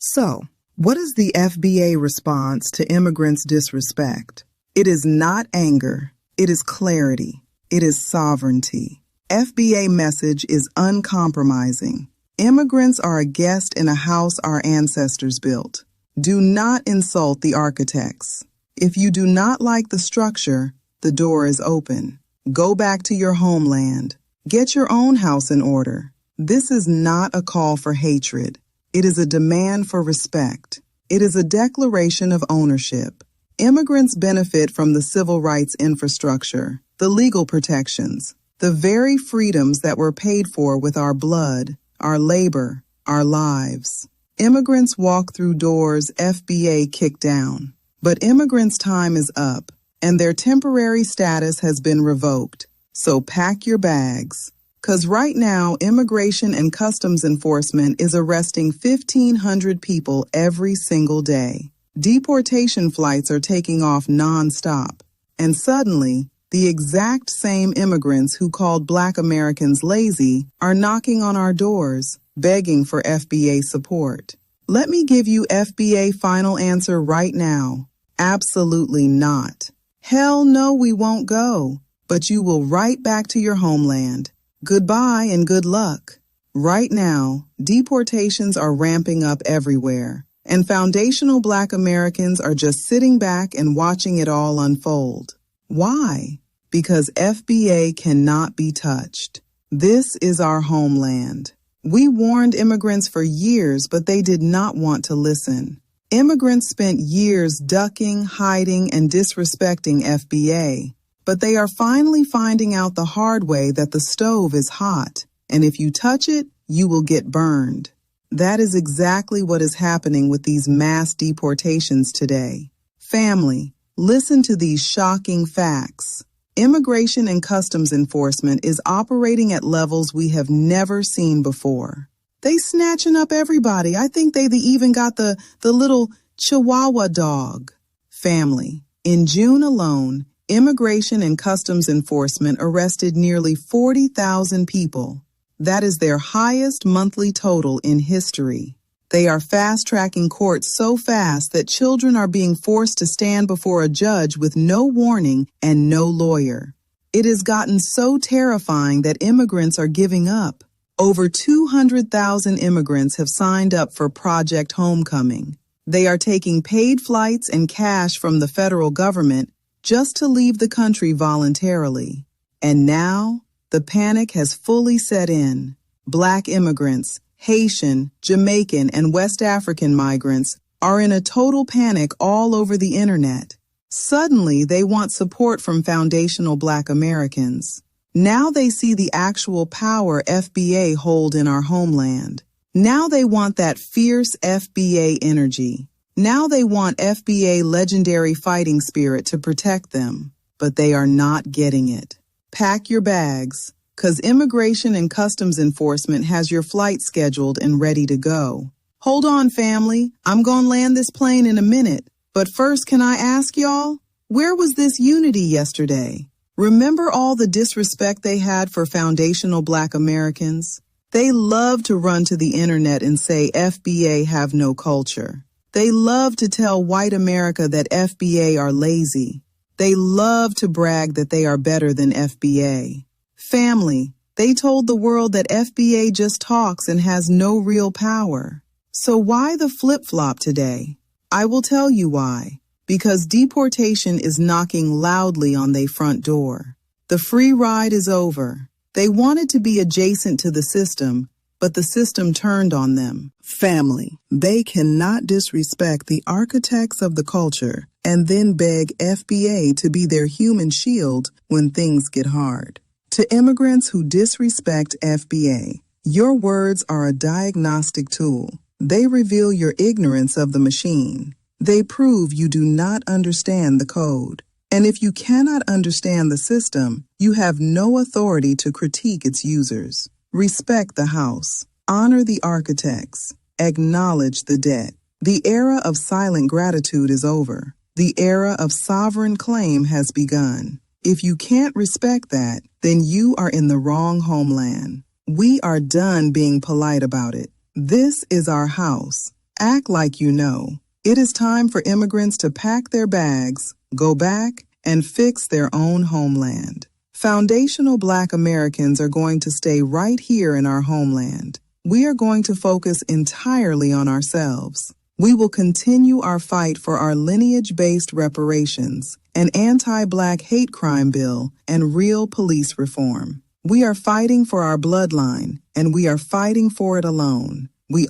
So, what is the FBA response to immigrants' disrespect? It is not anger. It is clarity. It is sovereignty. FBA message is uncompromising. Immigrants are a guest in a house our ancestors built. Do not insult the architects. If you do not like the structure, the door is open. Go back to your homeland. Get your own house in order. This is not a call for hatred. It is a demand for respect. It is a declaration of ownership. Immigrants benefit from the civil rights infrastructure, the legal protections, the very freedoms that were paid for with our blood, our labor, our lives. Immigrants walk through doors FBA kicked down. But immigrants' time is up, and their temporary status has been revoked. So pack your bags. 'Cause right now, Immigration and Customs Enforcement is arresting 1,500 people every single day. Deportation flights are taking off nonstop. And suddenly, the exact same immigrants who called Black Americans lazy are knocking on our doors, begging for FBA support. Let me give you FBA final answer right now. Absolutely not. Hell no, we won't go. But you will right back to your homeland. Goodbye and good luck. Right now, deportations are ramping up everywhere, and foundational Black Americans are just sitting back and watching it all unfold. Why? Because FBA cannot be touched. This is our homeland. We warned immigrants for years, but they did not want to listen. Immigrants spent years ducking, hiding, and disrespecting FBA. But they are finally finding out the hard way that the stove is hot, and if you touch it, you will get burned. That is exactly what is happening with these mass deportations today. Family, listen to these shocking facts. Immigration and Customs Enforcement is operating at levels we have never seen before. They snatching up everybody. I think they even got the little Chihuahua dog. Family, in June alone, Immigration and Customs Enforcement arrested nearly 40,000 people. That is their highest monthly total in history. They are fast-tracking courts so fast that children are being forced to stand before a judge with no warning and no lawyer. It has gotten so terrifying that immigrants are giving up. Over 200,000 immigrants have signed up for Project Homecoming. They are taking paid flights and cash from the federal government just to leave the country voluntarily. And now, the panic has fully set in. Black immigrants, Haitian, Jamaican, and West African migrants are in a total panic all over the internet. Suddenly, they want support from foundational Black Americans. Now they see the actual power FBA hold in our homeland. Now they want that fierce FBA energy. Now they want FBA legendary fighting spirit to protect them, but they are not getting it. Pack your bags, 'cause Immigration and Customs Enforcement has your flight scheduled and ready to go. Hold on, family. I'm gonna land this plane in a minute. But first, can I ask y'all, where was this unity yesterday? Remember all the disrespect they had for foundational Black Americans? They love to run to the internet and say FBA have no culture. They love to tell white America that FBA are lazy. They love to brag that they are better than FBA. Family, they told the world that FBA just talks and has no real power. So why the flip-flop today? I will tell you why. Because deportation is knocking loudly on their front door. The free ride is over. They wanted to be adjacent to the system, but the system turned on them. Family, they cannot disrespect the architects of the culture and then beg FBA to be their human shield when things get hard. To immigrants who disrespect FBA, your words are a diagnostic tool. They reveal your ignorance of the machine. They prove you do not understand the code. And if you cannot understand the system, you have no authority to critique its users. Respect the house. Honor the architects. Acknowledge the debt. The era of silent gratitude is over. The era of sovereign claim has begun. If you can't respect that, then you are in the wrong homeland. We are done being polite about it. This is our house. Act like you know. It is time for immigrants to pack their bags, go back, and fix their own homeland. Foundational Black Americans are going to stay right here in our homeland. We are going to focus entirely on ourselves. We will continue our fight for our lineage-based reparations, an anti-Black hate crime bill, and real police reform. We are fighting for our bloodline, and we are fighting for it alone. We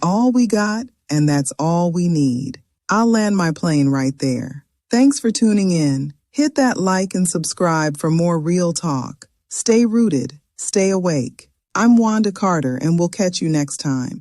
got, and that's all we need. I'll land my plane right there. Thanks for tuning in. Hit that like and subscribe for more real talk. Stay rooted, stay awake. I'm Wanda Carter, and we'll catch you next time.